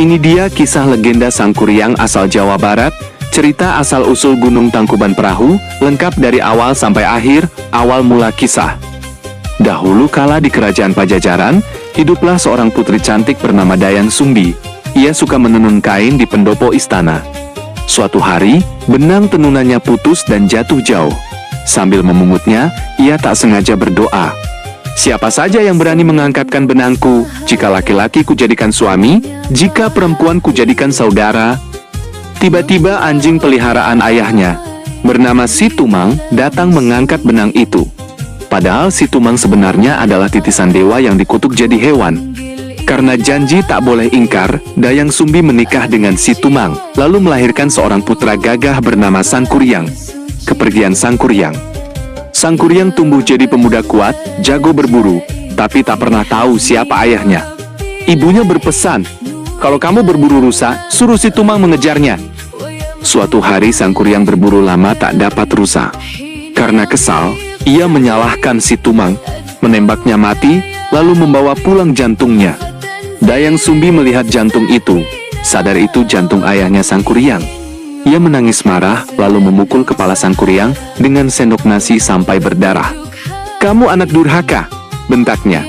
Ini dia kisah legenda Sangkuriang asal Jawa Barat, cerita asal-usul Gunung Tangkuban Perahu, lengkap dari awal sampai akhir, awal mula kisah. Dahulu kala di kerajaan Pajajaran, hiduplah seorang putri cantik bernama Dayang Sumbi. Ia suka menenun kain di pendopo istana. Suatu hari, benang tenunannya putus dan jatuh jauh. Sambil memungutnya, ia tak sengaja berdoa. Siapa saja yang berani mengangkatkan benangku, jika laki-laki kujadikan suami, jika perempuan kujadikan saudara. Tiba-tiba anjing peliharaan ayahnya, bernama Si Tumang, datang mengangkat benang itu. Padahal Si Tumang sebenarnya adalah titisan dewa yang dikutuk jadi hewan. Karena janji tak boleh ingkar, Dayang Sumbi menikah dengan Si Tumang, lalu melahirkan seorang putra gagah bernama Sangkuriang. Kepergian Sangkuriang. Sangkuriang tumbuh jadi pemuda kuat, jago berburu, tapi tak pernah tahu siapa ayahnya. Ibunya berpesan, kalau kamu berburu rusa, suruh Si Tumang mengejarnya. Suatu hari Sangkuriang berburu lama tak dapat rusa. Karena kesal, ia menyalahkan Si Tumang, menembaknya mati, lalu membawa pulang jantungnya. Dayang Sumbi melihat jantung itu, sadar itu jantung ayahnya Sangkuriang. Ia menangis marah, lalu memukul kepala Sangkuriang dengan sendok nasi sampai berdarah. "Kamu anak durhaka," bentaknya.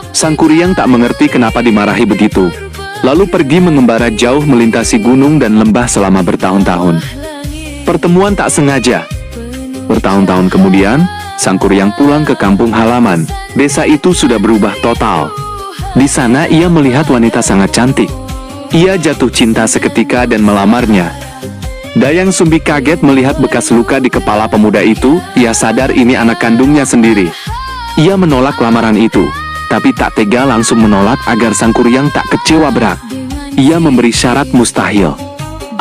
Sangkuriang tak mengerti kenapa dimarahi begitu, lalu pergi mengembara jauh melintasi gunung dan lembah selama bertahun-tahun. Pertemuan tak sengaja. Bertahun-tahun kemudian, Sangkuriang pulang ke kampung halaman. Desa itu sudah berubah total. Di sana ia melihat wanita sangat cantik. Ia jatuh cinta seketika dan melamarnya. Dayang Sumbi kaget melihat bekas luka di kepala pemuda itu. Ia sadar ini anak kandungnya sendiri. Ia menolak lamaran itu, tapi tak tega langsung menolak agar Sangkuriang tak kecewa berat. Ia memberi syarat mustahil.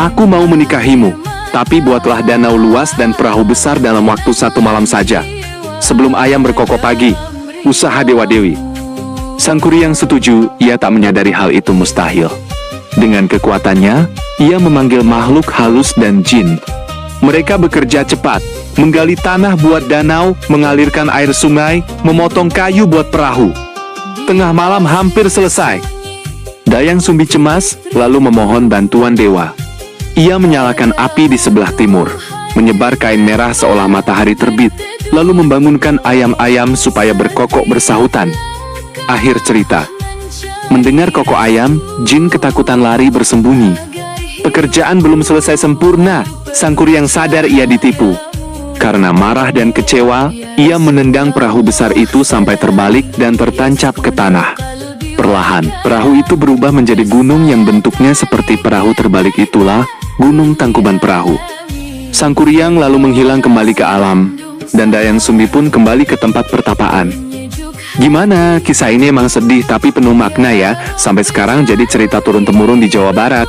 "Aku mau menikahimu, tapi buatlah danau luas dan perahu besar dalam waktu 1 malam saja. Sebelum ayam berkokok pagi, usaha dewa-dewi." Sangkuriang setuju, ia tak menyadari hal itu mustahil. Dengan kekuatannya, ia memanggil makhluk halus dan jin. Mereka bekerja cepat, menggali tanah buat danau, mengalirkan air sungai, memotong kayu buat perahu. Tengah malam hampir selesai. Dayang Sumbi cemas, lalu memohon bantuan dewa. Ia menyalakan api di sebelah timur, menyebar kain merah seolah matahari terbit, lalu membangunkan ayam-ayam supaya berkokok bersahutan. Akhir cerita. Mendengar kokok ayam, jin ketakutan lari bersembunyi. Pekerjaan belum selesai sempurna, Sangkuriang sadar ia ditipu. Karena marah dan kecewa, ia menendang perahu besar itu sampai terbalik dan tertancap ke tanah. Perlahan, perahu itu berubah menjadi gunung yang bentuknya seperti perahu terbalik, itulah Gunung Tangkuban Perahu. Sangkuriang lalu menghilang kembali ke alam, dan Dayang Sumbi pun kembali ke tempat pertapaan. Gimana? Kisah ini emang sedih tapi penuh makna ya. Sampai sekarang jadi cerita turun-temurun di Jawa Barat.